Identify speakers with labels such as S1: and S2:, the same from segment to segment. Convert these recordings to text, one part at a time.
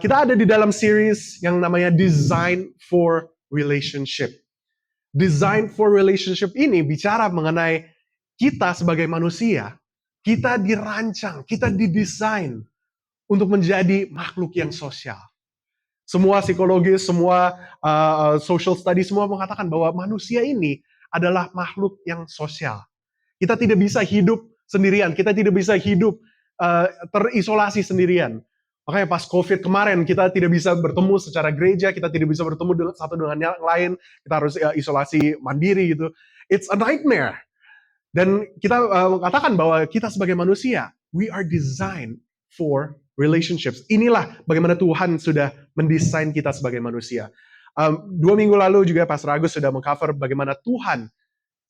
S1: Kita ada di dalam series yang namanya Design for Relationship. Design for Relationship ini bicara mengenai kita sebagai manusia. Kita dirancang, kita didesain untuk menjadi makhluk yang sosial. Semua psikologis, semua social study, semua mengatakan bahwa manusia ini adalah makhluk yang sosial. Kita tidak bisa hidup sendirian, kita tidak bisa hidup terisolasi sendirian. Makanya pas COVID kemarin kita tidak bisa bertemu secara gereja, kita tidak bisa bertemu satu dengan yang lain, kita harus isolasi mandiri gitu. It's a nightmare. Dan kita katakan bahwa kita sebagai manusia, we are designed for relationships. Inilah bagaimana Tuhan sudah mendesain kita sebagai manusia. 2 minggu lalu juga Pastor Agus sudah mengcover bagaimana Tuhan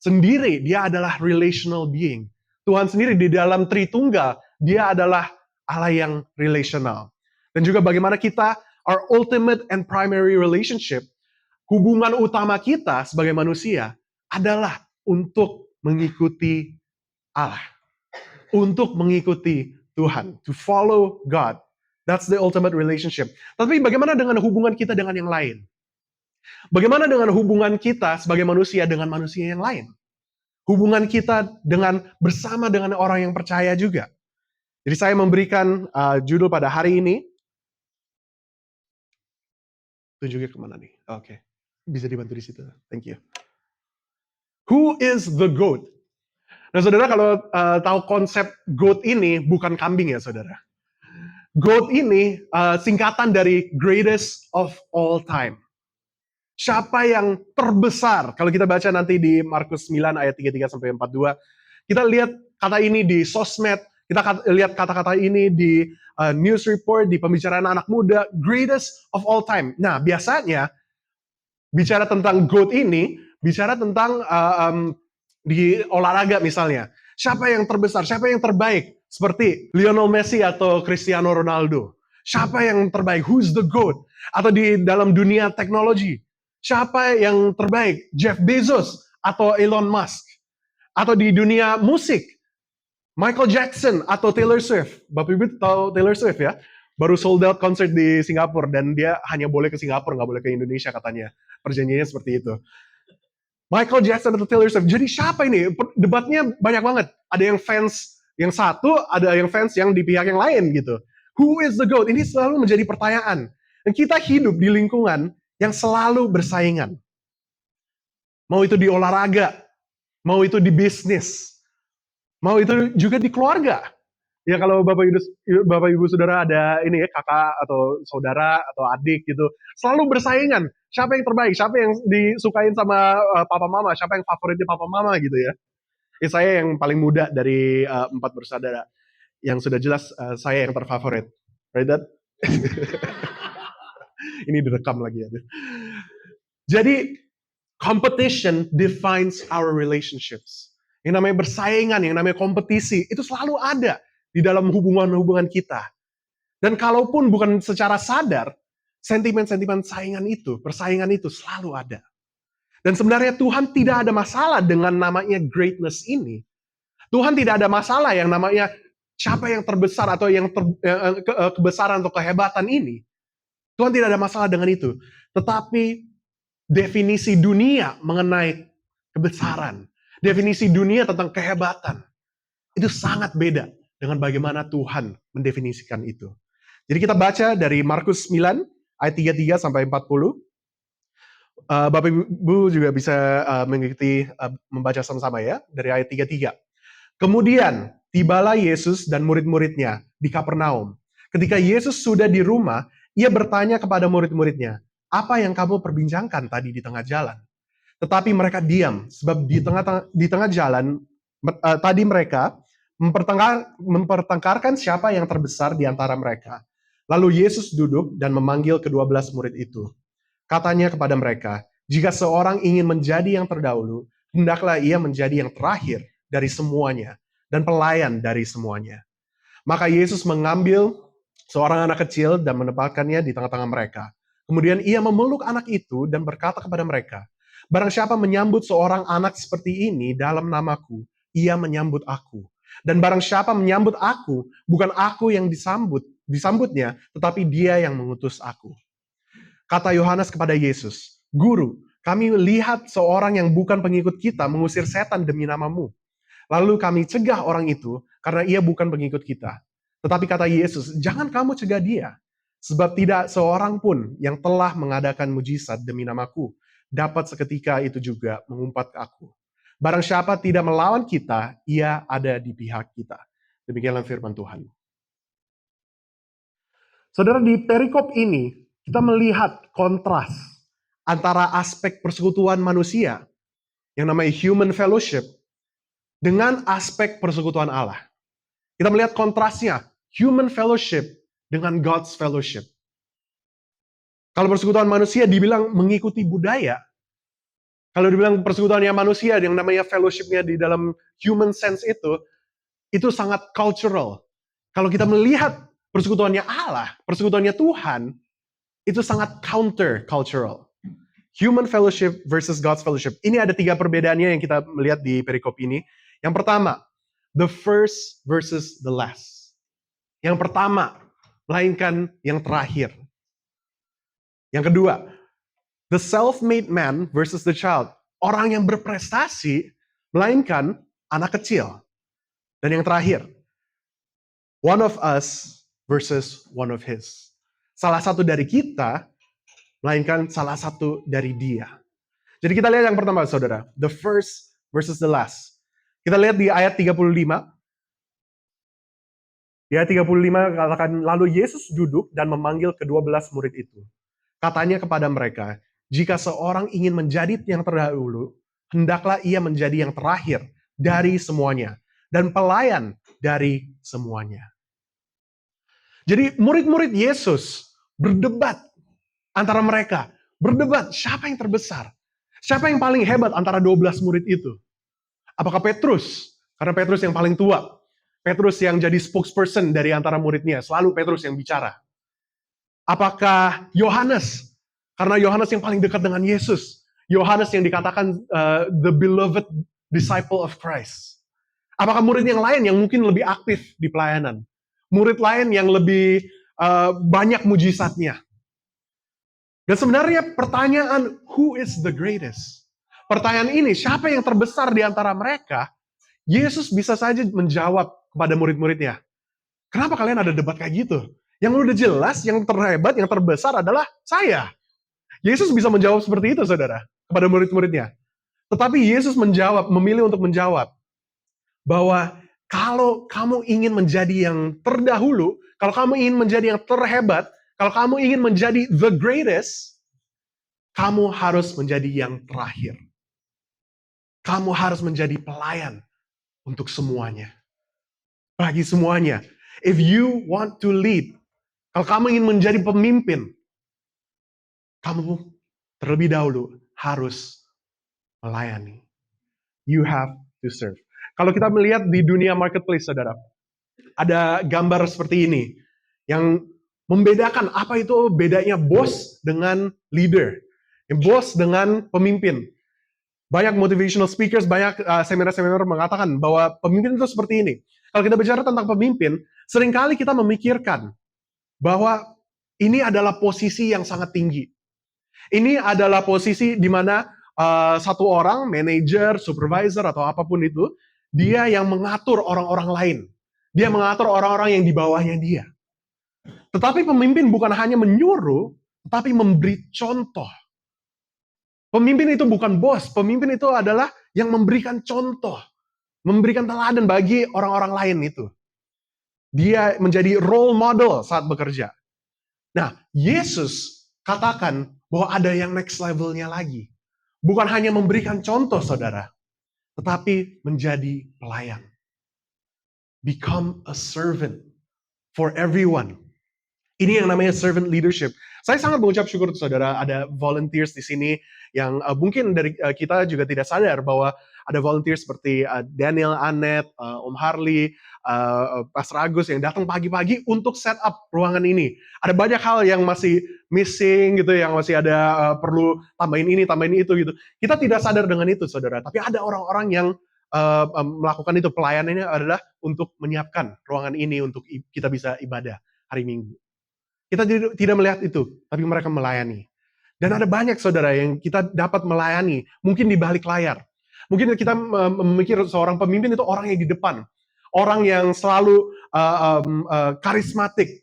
S1: sendiri, dia adalah relational being. Tuhan sendiri di dalam Tritunggal, dia adalah Allah yang relational. Dan juga bagaimana kita, our ultimate and primary relationship, hubungan utama kita sebagai manusia adalah untuk mengikuti Allah. Untuk mengikuti Tuhan. To follow God. That's the ultimate relationship. Tapi bagaimana dengan hubungan kita dengan yang lain? Bagaimana dengan hubungan kita sebagai manusia dengan manusia yang lain? Hubungan kita bersama dengan orang yang percaya juga. Jadi saya memberikan judul pada hari ini. Tunjuknya kemana nih? Oke. Bisa dibantu di situ. Thank you. Who is the goat? Nah saudara, kalau tahu konsep goat ini bukan kambing ya saudara. Goat ini singkatan dari greatest of all time. Siapa yang terbesar? Kalau kita baca nanti di Markus 9 ayat 33 sampai 42, kita lihat kata ini di sosmed, kita lihat kata-kata ini di news report, di pembicaraan anak muda, greatest of all time. Nah, biasanya bicara tentang GOAT ini, bicara tentang di olahraga misalnya. Siapa yang terbesar, siapa yang terbaik? Seperti Lionel Messi atau Cristiano Ronaldo. Siapa yang terbaik? Who's the GOAT? Atau di dalam dunia teknologi. Siapa yang terbaik? Jeff Bezos atau Elon Musk? Atau di dunia musik, Michael Jackson atau Taylor Swift? Bapak Ibu tahu Taylor Swift ya? Baru sold out konser di Singapura dan dia hanya boleh ke Singapura, nggak boleh ke Indonesia katanya. Perjanjiannya seperti itu. Michael Jackson atau Taylor Swift. Jadi siapa ini? Debatnya banyak banget. Ada yang fans yang satu, ada yang fans yang di pihak yang lain gitu. Who is the GOAT? Ini selalu menjadi pertanyaan. Dan kita hidup di lingkungan yang selalu bersaingan. Mau itu di olahraga, mau itu di bisnis, mau itu juga di keluarga. Ya kalau Bapak Ibu Saudara ada ini ya, kakak atau saudara atau adik gitu, selalu bersaingan. Siapa yang terbaik, siapa yang disukain sama papa mama, siapa yang favoritnya papa mama gitu ya. Saya yang paling muda dari 4 bersaudara. Yang sudah jelas saya yang terfavorit. Right, Dad? Ini direkam lagi ya. Jadi, competition defines our relationships. Yang namanya bersaingan, yang namanya kompetisi, itu selalu ada di dalam hubungan-hubungan kita. Dan kalaupun bukan secara sadar, sentimen-sentimen persaingan itu selalu ada. Dan sebenarnya Tuhan tidak ada masalah dengan namanya greatness ini. Tuhan tidak ada masalah yang namanya siapa yang terbesar atau yang kebesaran atau kehebatan ini. Tuhan tidak ada masalah dengan itu. Tetapi definisi dunia mengenai kebesaran, definisi dunia tentang kehebatan, itu sangat beda dengan bagaimana Tuhan mendefinisikan itu. Jadi kita baca dari Markus 9, ayat 33 sampai 40. Bapak Ibu juga bisa mengikuti membaca sama-sama ya, dari ayat 33. Kemudian, tibalah Yesus dan murid-muridnya di Kapernaum. Ketika Yesus sudah di rumah, ia bertanya kepada murid-muridnya, apa yang kamu perbincangkan tadi di tengah jalan? Tetapi mereka diam, sebab di tengah jalan, tadi mereka mempertengkarkan siapa yang terbesar di antara mereka. Lalu Yesus duduk dan memanggil ke-12 murid itu. Katanya kepada mereka, jika seorang ingin menjadi yang terdahulu, hendaklah ia menjadi yang terakhir dari semuanya, dan pelayan dari semuanya. Maka Yesus mengambil seorang anak kecil dan menempatkannya di tengah-tengah mereka. Kemudian ia memeluk anak itu dan berkata kepada mereka, barang siapa menyambut seorang anak seperti ini dalam namaku, ia menyambut aku. Dan barang siapa menyambut aku, bukan aku yang disambutnya, tetapi dia yang mengutus aku. Kata Yohanes kepada Yesus, Guru, kami lihat seorang yang bukan pengikut kita mengusir setan demi namamu. Lalu kami cegah orang itu karena ia bukan pengikut kita. Tetapi kata Yesus, jangan kamu cegah dia. Sebab tidak seorang pun yang telah mengadakan mujizat demi namaku dapat seketika itu juga mengumpat ke aku. Barang siapa tidak melawan kita, ia ada di pihak kita. Demikianlah firman Tuhan. Saudara, di perikop ini, kita melihat kontras antara aspek persekutuan manusia, yang namanya human fellowship, dengan aspek persekutuan Allah. Kita melihat kontrasnya, human fellowship dengan God's fellowship. Kalau persekutuan manusia dibilang mengikuti budaya, kalau dibilang persekutuannya manusia, yang namanya fellowship-nya di dalam human sense itu sangat cultural. Kalau kita melihat persekutuannya Allah, persekutuannya Tuhan, itu sangat counter-cultural. Human fellowship versus God's fellowship. Ini ada 3 perbedaannya yang kita melihat di perikop ini. Yang pertama, the first versus the last. Yang pertama, melainkan yang terakhir. Yang kedua, the self-made man versus the child. Orang yang berprestasi, melainkan anak kecil. Dan yang terakhir, one of us versus one of his. Salah satu dari kita, melainkan salah satu dari dia. Jadi kita lihat yang pertama, saudara. The first versus the last. Kita lihat di ayat 35. Di ayat 35 katakan, lalu Yesus duduk dan memanggil ke-12 murid itu. Katanya kepada mereka, jika seorang ingin menjadi yang terdahulu, hendaklah ia menjadi yang terakhir dari semuanya. Dan pelayan dari semuanya. Jadi murid-murid Yesus berdebat antara mereka. Berdebat, siapa yang terbesar? Siapa yang paling hebat antara 12 murid itu? Apakah Petrus? Karena Petrus yang paling tua. Petrus yang jadi spokesperson dari antara muridnya. Selalu Petrus yang bicara. Apakah Yohanes? Karena Yohanes yang paling dekat dengan Yesus. Yohanes yang dikatakan the beloved disciple of Christ. Apakah murid yang lain yang mungkin lebih aktif di pelayanan? Murid lain yang lebih banyak mujizatnya? Dan sebenarnya pertanyaan, who is the greatest? Pertanyaan ini, siapa yang terbesar di antara mereka? Yesus bisa saja menjawab kepada murid-muridnya. Kenapa kalian ada debat kayak gitu? Yang udah jelas, yang terhebat, yang terbesar adalah saya. Yesus bisa menjawab seperti itu, saudara, kepada murid-muridnya. Tetapi Yesus memilih untuk menjawab bahwa kalau kamu ingin menjadi yang terdahulu, kalau kamu ingin menjadi yang terhebat, kalau kamu ingin menjadi the greatest, kamu harus menjadi yang terakhir. Kamu harus menjadi pelayan untuk semuanya. Bagi semuanya. If you want to lead, kalau kamu ingin menjadi pemimpin, kamu terlebih dahulu harus melayani. You have to serve. Kalau kita melihat di dunia marketplace, saudara, ada gambar seperti ini yang membedakan apa itu bedanya bos dengan leader, bos dengan pemimpin. Banyak motivational speakers, banyak seminar-seminar mengatakan bahwa pemimpin itu seperti ini. Kalau kita bicara tentang pemimpin, seringkali kita memikirkan bahwa ini adalah posisi yang sangat tinggi. Ini adalah posisi di mana satu orang, manajer, supervisor, atau apapun itu, dia yang mengatur orang-orang lain. Dia mengatur orang-orang yang di bawahnya dia. Tetapi pemimpin bukan hanya menyuruh, tetapi memberi contoh. Pemimpin itu bukan bos, pemimpin itu adalah yang memberikan contoh. Memberikan teladan bagi orang-orang lain itu. Dia menjadi role model saat bekerja. Nah, Yesus katakan bahwa ada yang next levelnya lagi. Bukan hanya memberikan contoh, saudara, tetapi menjadi pelayan. Become a servant for everyone. Ini yang namanya servant leadership. Saya sangat mengucap syukur, saudara, ada volunteers di sini yang mungkin dari kita juga tidak sadar bahwa ada volunteers seperti Daniel, Annette, Om Harley, Pastor Agus yang datang pagi-pagi untuk set up ruangan ini. Ada banyak hal yang masih missing gitu, yang masih ada perlu tambahin ini, tambahin itu gitu. Kita tidak sadar dengan itu, saudara. Tapi ada orang-orang yang melakukan itu, pelayanannya adalah untuk menyiapkan ruangan ini untuk kita bisa ibadah hari Minggu. Kita tidak melihat itu, tapi mereka melayani. Dan ada banyak saudara yang kita dapat melayani, mungkin di balik layar. Mungkin kita memikir seorang pemimpin itu orang yang di depan, orang yang selalu karismatik,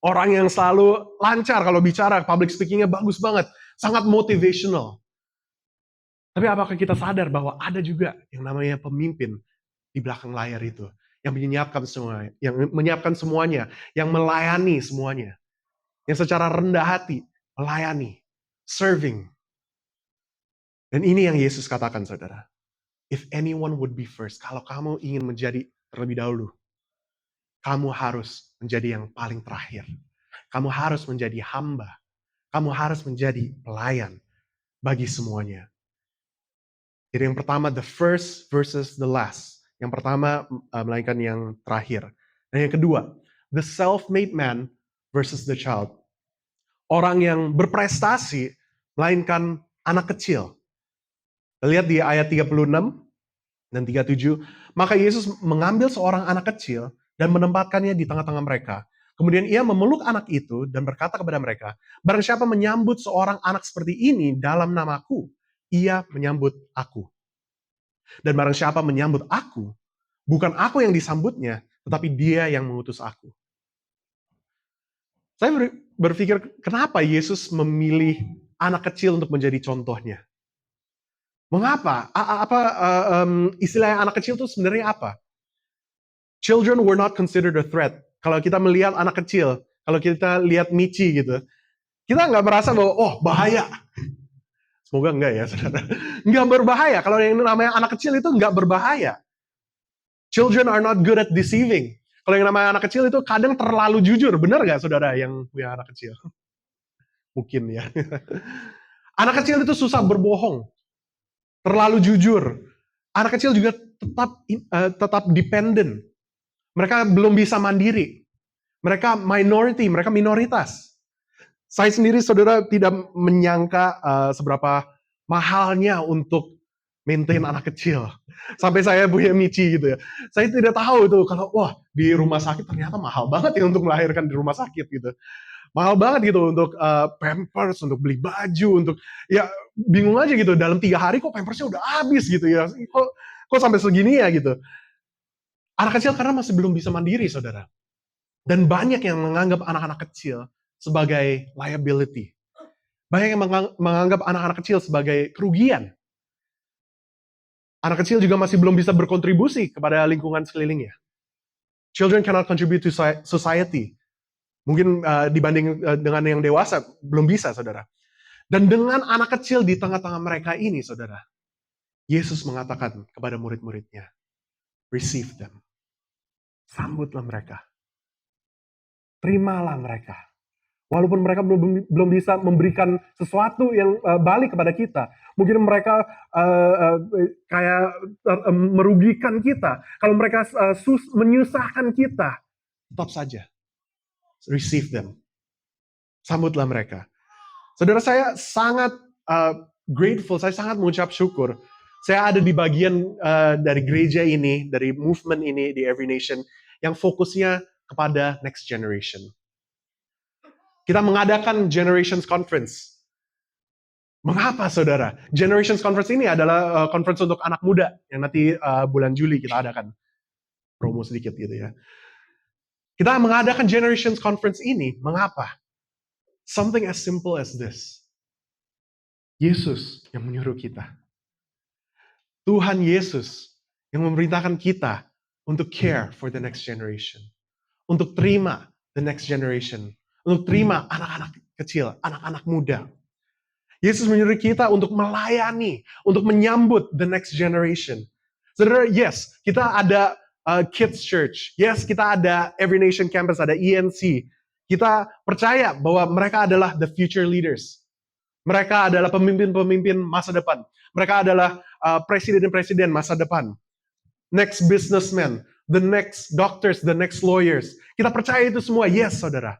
S1: orang yang selalu lancar kalau bicara, public speakingnya bagus banget, sangat motivational. Tapi apakah kita sadar bahwa ada juga yang namanya pemimpin di belakang layar itu, yang menyiapkan semuanya, yang melayani semuanya, yang secara rendah hati melayani, serving. Dan ini yang Yesus katakan, saudara. If anyone would be first, kalau kamu ingin menjadi terlebih dahulu, kamu harus menjadi yang paling terakhir. Kamu harus menjadi hamba. Kamu harus menjadi pelayan bagi semuanya. Jadi yang pertama, the first versus the last. Yang pertama, melainkan yang terakhir. Dan yang kedua, the self-made man versus the child. Orang yang berprestasi, melainkan anak kecil. Kita lihat di ayat 36 dan 37. Maka Yesus mengambil seorang anak kecil dan menempatkannya di tengah-tengah mereka. Kemudian ia memeluk anak itu dan berkata kepada mereka, barang siapa menyambut seorang anak seperti ini dalam namaku, ia menyambut aku. Dan barang siapa menyambut aku, bukan aku yang disambutnya, tetapi dia yang mengutus aku. Saya berpikir, kenapa Yesus memilih anak kecil untuk menjadi contohnya? Mengapa? Istilah anak kecil itu sebenarnya apa? Children were not considered a threat. Kalau kita melihat anak kecil, kalau kita lihat Michi gitu, kita nggak merasa bahwa, oh bahaya. Semoga enggak ya, saudara. Nggak berbahaya. Kalau yang namanya anak kecil itu nggak berbahaya. Children are not good at deceiving. Kalau yang namanya anak kecil itu kadang terlalu jujur. Benar nggak, saudara, yang punya anak kecil? Mungkin ya. Anak kecil itu susah berbohong. Terlalu jujur. Anak kecil juga tetap dependent. Mereka belum bisa mandiri. Mereka minority, mereka minoritas. Saya sendiri, saudara, tidak menyangka seberapa mahalnya untuk maintain anak kecil. Sampai saya punya Michi gitu ya. Saya tidak tahu itu kalau wah di rumah sakit ternyata mahal banget ya untuk melahirkan di rumah sakit gitu. Mahal banget gitu untuk pampers, untuk beli baju, untuk ya bingung aja gitu. Dalam 3 hari kok pampersnya udah habis gitu ya. Kok sampai segini ya gitu. Anak kecil karena masih belum bisa mandiri, saudara. Dan banyak yang menganggap anak-anak kecil sebagai liability. Banyak yang menganggap anak-anak kecil sebagai kerugian. Anak kecil juga masih belum bisa berkontribusi kepada lingkungan sekelilingnya. Children cannot contribute to society. Mungkin dibanding dengan yang dewasa, belum bisa, saudara. Dan dengan anak kecil di tengah-tengah mereka ini, saudara, Yesus mengatakan kepada murid-muridnya, receive them. Sambutlah mereka. Terimalah mereka. Walaupun mereka belum bisa memberikan sesuatu yang balik kepada kita. Mungkin mereka kayak merugikan kita. Kalau mereka menyusahkan kita, tetap saja. Receive them. Sambutlah mereka. Saudara, saya sangat grateful, saya sangat mengucap syukur. Saya ada di bagian dari gereja ini, dari movement ini, di Every Nation, yang fokusnya kepada next generation. Kita mengadakan Generations Conference. Mengapa, saudara? Generations Conference ini adalah conference untuk anak muda, yang nanti bulan Juli kita adakan. Promo sedikit gitu ya. Kita mengadakan Generations Conference ini, mengapa? Something as simple as this. Yesus yang menyuruh kita. Tuhan Yesus yang memerintahkan kita untuk care for the next generation. Untuk terima the next generation. Untuk terima anak-anak kecil, anak-anak muda. Yesus menyuruh kita untuk melayani, untuk menyambut the next generation. Saudara, yes, kita ada Kids Church. Yes, kita ada Every Nation Campus, ada ENC. Kita percaya bahwa mereka adalah the future leaders. Mereka adalah pemimpin-pemimpin masa depan. Mereka adalah presiden-presiden masa depan. Next businessmen, the next doctors, the next lawyers. Kita percaya itu semua, yes, saudara.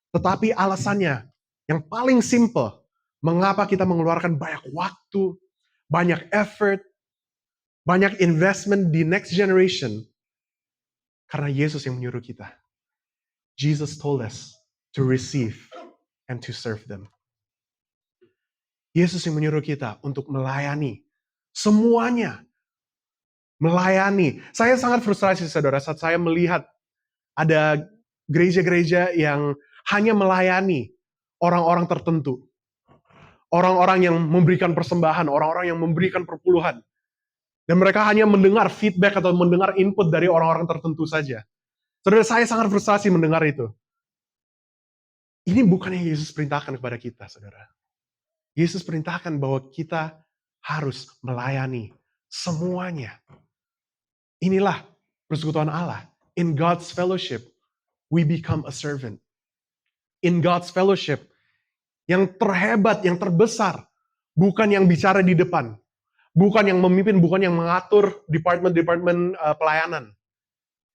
S1: Tetapi alasannya yang paling simple, mengapa kita mengeluarkan banyak waktu, banyak effort, banyak investment di next generation, karena Yesus yang menyuruh kita. Jesus told us to receive and to serve them. Yesus yang menyuruh kita untuk melayani semuanya. Melayani. Saya sangat frustrasi, saudara, saat saya melihat ada gereja-gereja yang hanya melayani orang-orang tertentu. Orang-orang yang memberikan persembahan, orang-orang yang memberikan perpuluhan. Dan mereka hanya mendengar feedback atau mendengar input dari orang-orang tertentu saja. Saudara, saya sangat frustasi mendengar itu. Ini bukan yang Yesus perintahkan kepada kita, saudara. Yesus perintahkan bahwa kita harus melayani semuanya. Inilah persekutuan Allah. In God's fellowship, we become a servant. In God's fellowship, yang terhebat, yang terbesar, bukan yang bicara di depan, bukan yang memimpin, bukan yang mengatur departemen-departemen pelayanan.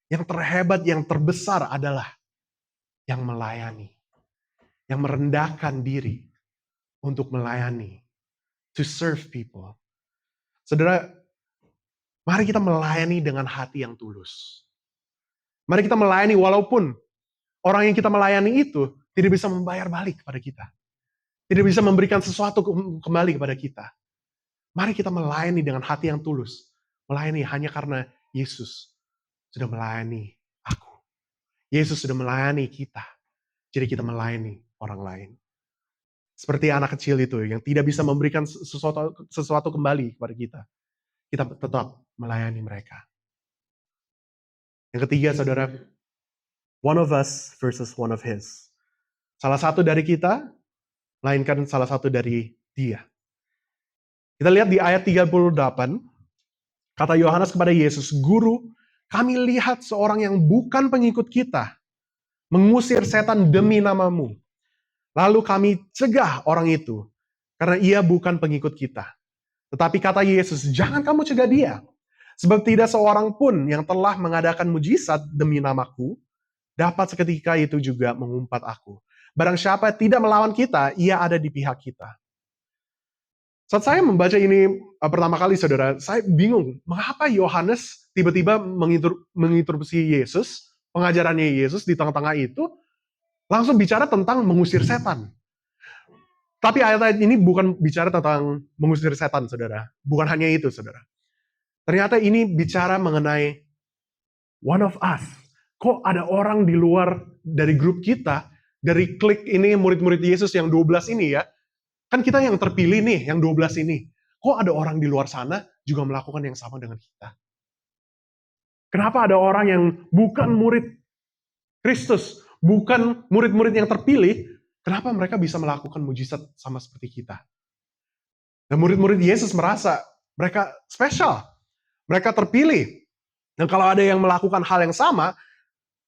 S1: Yang terhebat, yang terbesar adalah yang melayani, yang merendahkan diri untuk melayani, to serve people. Saudara, mari kita melayani dengan hati yang tulus. Mari kita melayani walaupun orang yang kita melayani itu tidak bisa membayar balik kepada kita. Tidak bisa memberikan sesuatu kembali kepada kita. Mari kita melayani dengan hati yang tulus. Melayani hanya karena Yesus sudah melayani aku. Yesus sudah melayani kita. Jadi kita melayani orang lain. Seperti anak kecil itu yang tidak bisa memberikan sesuatu kembali kepada kita. Kita tetap melayani mereka. Yang ketiga, saudara, one of us versus one of his. Salah satu dari kita, melainkan salah satu dari dia. Kita lihat di ayat 38, kata Yohanes kepada Yesus, "Guru, kami lihat seorang yang bukan pengikut kita, mengusir setan demi namamu. Lalu kami cegah orang itu, karena ia bukan pengikut kita. Tetapi kata Yesus, jangan kamu cegah dia. Sebab tidak seorang pun yang telah mengadakan mujizat demi namaku, dapat seketika itu juga mengumpat aku. Barang siapa tidak melawan kita, ia ada di pihak kita." Saat saya membaca ini pertama kali, saudara, saya bingung. Mengapa Yohanes tiba-tiba menginterupsi Yesus, pengajarannya Yesus di tengah-tengah itu, langsung bicara tentang mengusir setan. Tapi ayat-ayat ini bukan bicara tentang mengusir setan, saudara. Bukan hanya itu, saudara. Ternyata ini bicara mengenai one of us. Kok ada orang di luar dari grup kita, dari klik ini murid-murid Yesus yang 12 ini ya, kan kita yang terpilih nih, yang 12 ini. Kok ada orang di luar sana juga melakukan yang sama dengan kita? Kenapa ada orang yang bukan murid Kristus, bukan murid-murid yang terpilih, kenapa mereka bisa melakukan mujizat sama seperti kita? Dan murid-murid Yesus merasa mereka spesial, mereka terpilih. Dan kalau ada yang melakukan hal yang sama,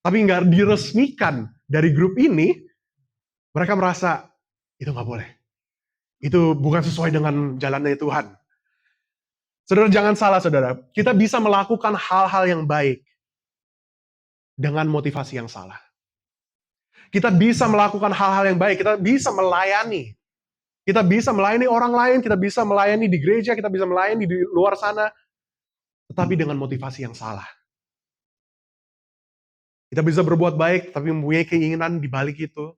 S1: tapi nggak diresmikan dari grup ini, mereka merasa itu nggak boleh. Itu bukan sesuai dengan jalannya Tuhan. Saudara, jangan salah, saudara. Kita bisa melakukan hal-hal yang baik dengan motivasi yang salah. Kita bisa melakukan hal-hal yang baik, kita bisa melayani. Kita bisa melayani orang lain, kita bisa melayani di gereja, kita bisa melayani di luar sana, tetapi dengan motivasi yang salah. Kita bisa berbuat baik, tapi mempunyai keinginan di balik itu.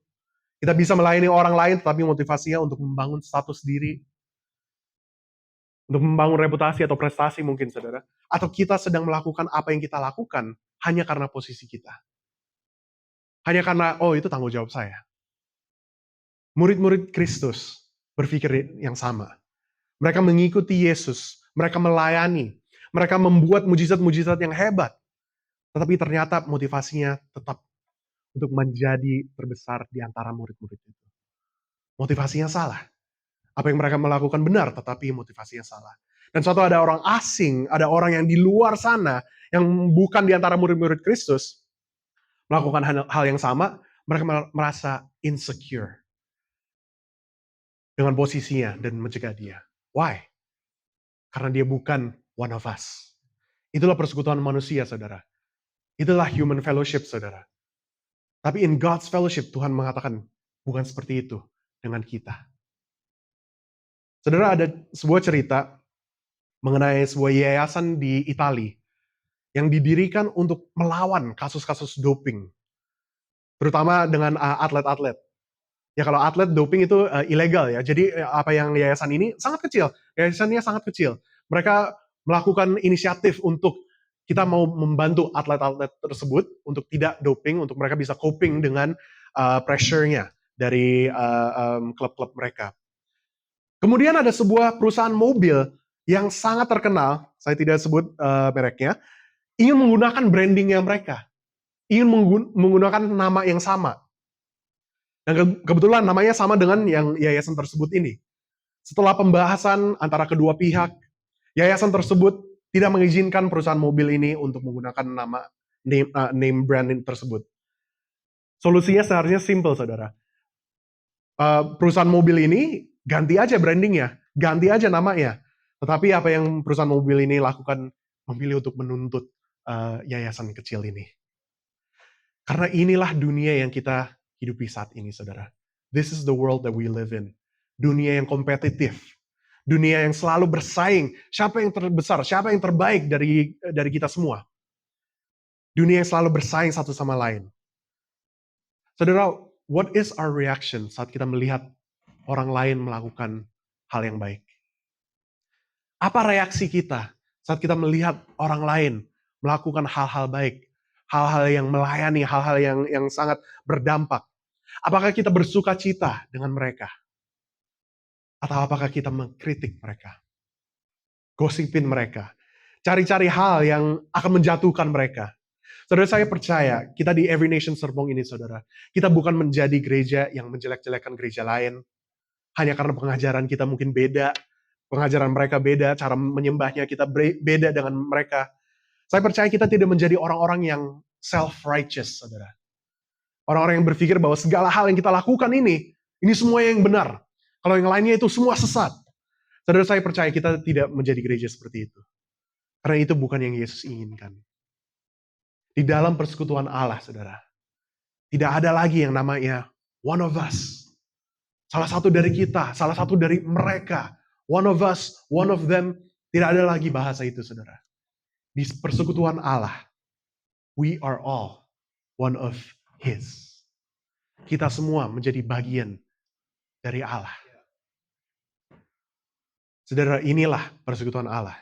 S1: Kita bisa melayani orang lain, tetapi motivasinya untuk membangun status diri, untuk membangun reputasi atau prestasi mungkin, saudara. Atau kita sedang melakukan apa yang kita lakukan hanya karena posisi kita. Hanya karena, oh itu tanggung jawab saya. Murid-murid Kristus berpikir yang sama. Mereka mengikuti Yesus, mereka melayani, mereka membuat mujizat-mujizat yang hebat. Tetapi ternyata motivasinya tetap untuk menjadi terbesar di antara murid-murid itu. Motivasinya salah. Apa yang mereka melakukan benar, tetapi motivasinya salah. Dan suatu ada orang asing, ada orang yang di luar sana, yang bukan di antara murid-murid Kristus, melakukan hal yang sama, mereka merasa insecure dengan posisinya dan mencegah dia. Why? Karena dia bukan one of us. Itulah persekutuan manusia, saudara. Itulah human fellowship, saudara. Tapi in God's fellowship, Tuhan mengatakan, bukan seperti itu dengan kita. Saudara, ada sebuah cerita mengenai sebuah yayasan di Italia yang didirikan untuk melawan kasus-kasus doping, terutama dengan atlet-atlet. Ya kalau atlet doping itu ilegal ya. Jadi apa yang yayasan ini sangat kecil. Yayasannya sangat kecil. Mereka melakukan inisiatif untuk kita mau membantu atlet-atlet tersebut untuk tidak doping, untuk mereka bisa coping dengan pressure-nya dari klub-klub mereka. Kemudian ada sebuah perusahaan mobil yang sangat terkenal, saya tidak sebut mereknya, ingin menggunakan brandingnya mereka, ingin menggunakan nama yang sama. Dan kebetulan namanya sama dengan yang yayasan tersebut ini. Setelah pembahasan antara kedua pihak, yayasan tersebut tidak mengizinkan perusahaan mobil ini untuk menggunakan nama name brand tersebut. Solusinya seharusnya simple, saudara. Perusahaan mobil ini ganti aja brandingnya, ganti aja namanya. Tetapi apa yang perusahaan mobil ini lakukan, memilih untuk menuntut yayasan kecil ini. Karena inilah dunia yang kita hidupi saat ini, saudara. This is the world that we live in. Dunia yang kompetitif. Dunia yang selalu bersaing. Siapa yang terbesar, siapa yang terbaik dari kita semua. Dunia yang selalu bersaing satu sama lain. Saudara, what is our reaction saat kita melihat orang lain melakukan hal yang baik? Apa reaksi kita saat kita melihat orang lain melakukan hal-hal baik? Hal-hal yang melayani, hal-hal yang sangat berdampak. Apakah kita bersuka cita dengan mereka? Atau apakah kita mengkritik mereka? Gosipin mereka? Cari-cari hal yang akan menjatuhkan mereka? Saudara, saya percaya kita di Every Nation Serpong ini, saudara, kita bukan menjadi gereja yang menjelek-jelekan gereja lain, hanya karena pengajaran kita mungkin beda, pengajaran mereka beda, cara menyembahnya kita beda dengan mereka. Saya percaya kita tidak menjadi orang-orang yang self-righteous, saudara. Orang-orang yang berpikir bahwa segala hal yang kita lakukan ini semua yang benar. Kalau yang lainnya itu semua sesat. Saudara, saya percaya kita tidak menjadi gereja seperti itu. Karena itu bukan yang Yesus inginkan. Di dalam persekutuan Allah, saudara, tidak ada lagi yang namanya one of us. Salah satu dari kita, salah satu dari mereka. One of us, one of them. Tidak ada lagi bahasa itu, saudara. Di persekutuan Allah, we are all one of His. Kita semua menjadi bagian dari Allah. Saudara, inilah persekutuan Allah.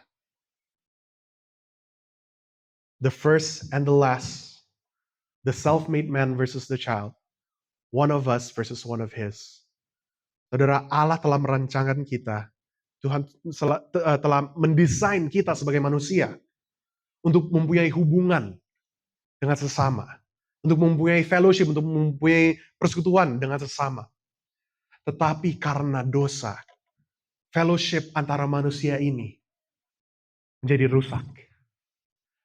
S1: The first and the last, the self-made man versus the child, one of us versus one of His. Saudara, Allah telah merancangkan kita. Tuhan telah mendesain kita sebagai manusia untuk mempunyai hubungan dengan sesama, untuk mempunyai fellowship, untuk mempunyai persekutuan dengan sesama. Tetapi karena dosa, fellowship antara manusia ini menjadi rusak.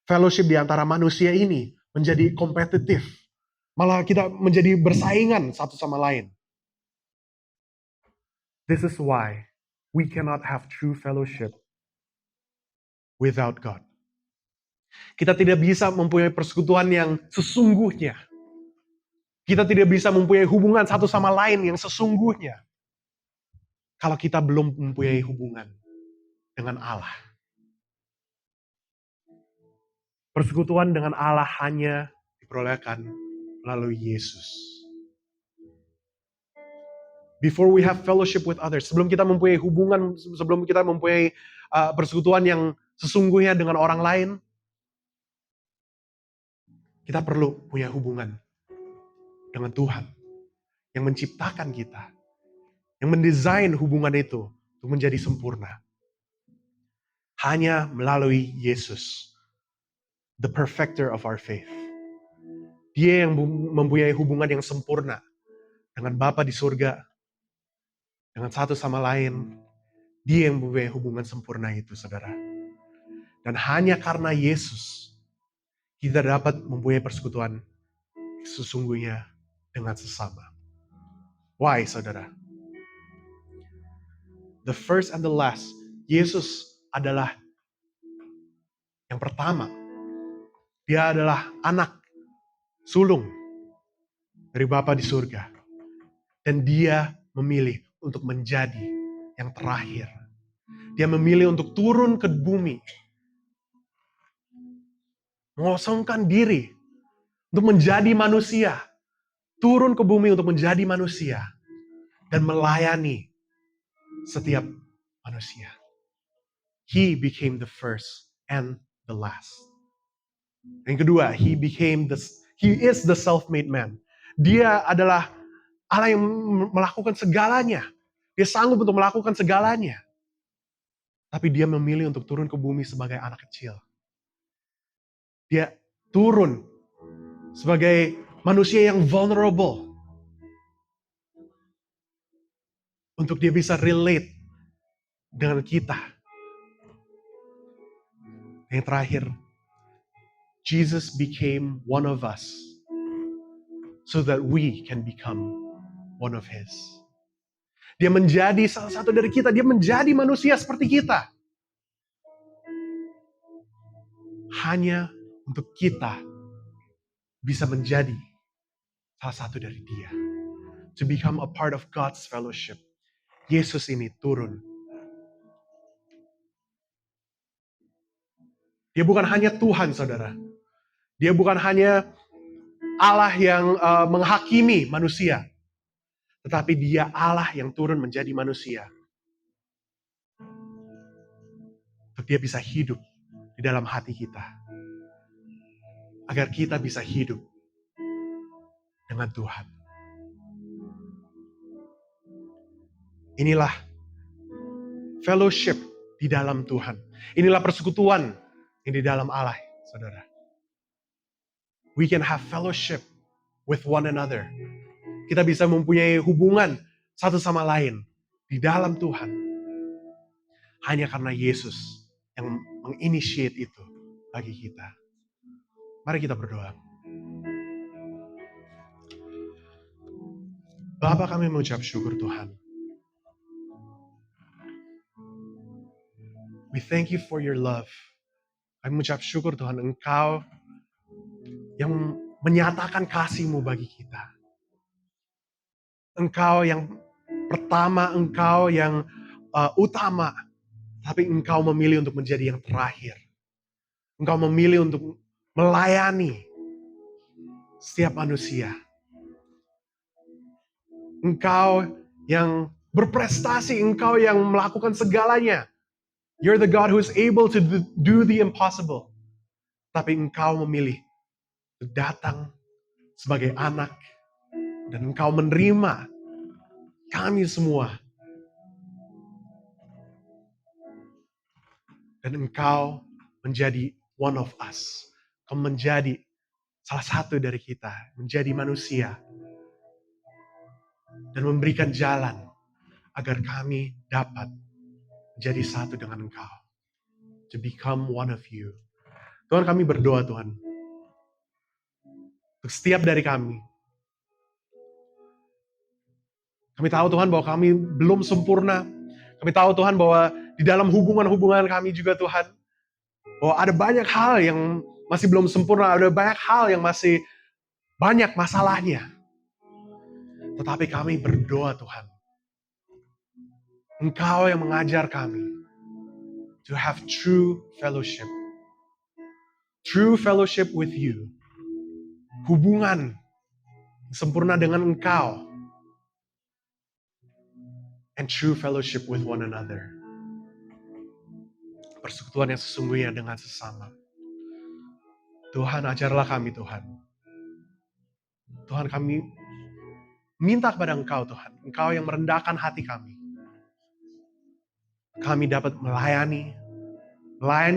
S1: Fellowship di antara manusia ini menjadi kompetitif. Malah kita menjadi bersaingan satu sama lain. This is why we cannot have true fellowship without God. Kita tidak bisa mempunyai persekutuan yang sesungguhnya. Kita tidak bisa mempunyai hubungan satu sama lain yang sesungguhnya. Kalau kita belum mempunyai hubungan dengan Allah. Persekutuan dengan Allah hanya diperolehkan melalui Yesus. Before we have fellowship with others, sebelum kita mempunyai hubungan, sebelum kita mempunyai persekutuan yang sesungguhnya dengan orang lain, kita perlu punya hubungan dengan Tuhan yang menciptakan kita, yang mendesain hubungan itu untuk menjadi sempurna. Hanya melalui Yesus, the perfecter of our faith. Dia yang mempunyai hubungan yang sempurna dengan Bapa di surga, dengan satu sama lain. Dia yang mempunyai hubungan sempurna itu, saudara. Dan hanya karena Yesus, kita dapat mempunyai persekutuan sesungguhnya dengan sesama. Why, saudara? The first and the last, Yesus adalah yang pertama. Dia adalah anak sulung dari Bapa di surga. Dan dia memilih untuk menjadi yang terakhir. Dia memilih untuk turun ke bumi, mengosongkan diri untuk menjadi manusia, turun ke bumi untuk menjadi manusia, dan melayani setiap manusia. He became the first and the last. Yang kedua, he is the self-made man. Dia adalah Allah yang melakukan segalanya. Dia sanggup untuk melakukan segalanya. Tapi dia memilih untuk turun ke bumi sebagai anak kecil. Dia turun sebagai manusia yang vulnerable. Untuk dia bisa relate dengan kita. Yang terakhir, Jesus became one of us so that we can become one of His. Dia menjadi salah satu dari kita. Dia menjadi manusia seperti kita. Hanya untuk kita bisa menjadi salah satu dari dia. To become a part of God's fellowship. Yesus ini turun. Dia bukan hanya Tuhan, saudara. Dia bukan hanya Allah yang menghakimi manusia. Tetapi dia Allah yang turun menjadi manusia. Untuk dia bisa hidup di dalam hati kita. Agar kita bisa hidup dengan Tuhan. Inilah fellowship di dalam Tuhan. Inilah persekutuan yang di dalam Allah, saudara. We can have fellowship with one another. Kita bisa mempunyai hubungan satu sama lain di dalam Tuhan. Hanya karena Yesus yang menginitiate itu bagi kita. Mari kita berdoa. Bapa, kami mengucap syukur Tuhan. We thank you for your love. Kami mengucap syukur Tuhan, Engkau yang menyatakan kasih-Mu bagi kita. Engkau yang pertama, Engkau yang utama, tapi Engkau memilih untuk menjadi yang terakhir. Engkau memilih untuk melayani setiap manusia. Engkau yang berprestasi, Engkau yang melakukan segalanya. You're the God who is able to do the impossible. Tapi Engkau memilih untuk datang sebagai anak. Dan Engkau menerima kami semua. Dan Engkau menjadi one of us. Engkau menjadi salah satu dari kita. Menjadi manusia. Dan memberikan jalan agar kami dapat menjadi satu dengan Engkau. To become one of you. Tuhan, kami berdoa Tuhan. Untuk setiap dari kami. Kami tahu Tuhan bahwa kami belum sempurna. Kami tahu Tuhan bahwa di dalam hubungan-hubungan kami juga Tuhan. Bahwa ada banyak hal yang masih belum sempurna. Ada banyak hal yang masih banyak masalahnya. Tetapi kami berdoa Tuhan. Engkau yang mengajar kami. To have true fellowship. True fellowship with you. Hubungan sempurna dengan Engkau. And true fellowship with one another. Persekutuan yang sesungguhnya dengan sesama. Tuhan, ajarlah kami Tuhan. Tuhan, kami minta kepada Engkau Tuhan. Engkau yang merendahkan hati kami. Kami dapat melayani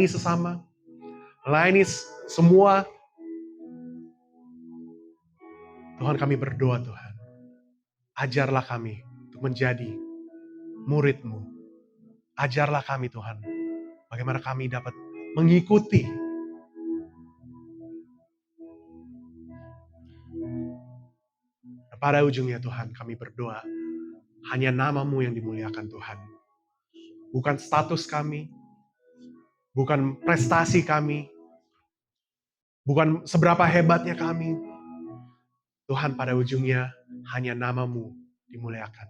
S1: sesama. Melayani semua. Tuhan, kami berdoa Tuhan. Ajarlah kami untuk menjadi murid-Mu. Ajarlah kami Tuhan, bagaimana kami dapat mengikuti. Pada ujungnya Tuhan, kami berdoa, hanya nama-Mu yang dimuliakan Tuhan. Bukan status kami, bukan prestasi kami, bukan seberapa hebatnya kami. Tuhan, pada ujungnya hanya nama-Mu dimuliakan.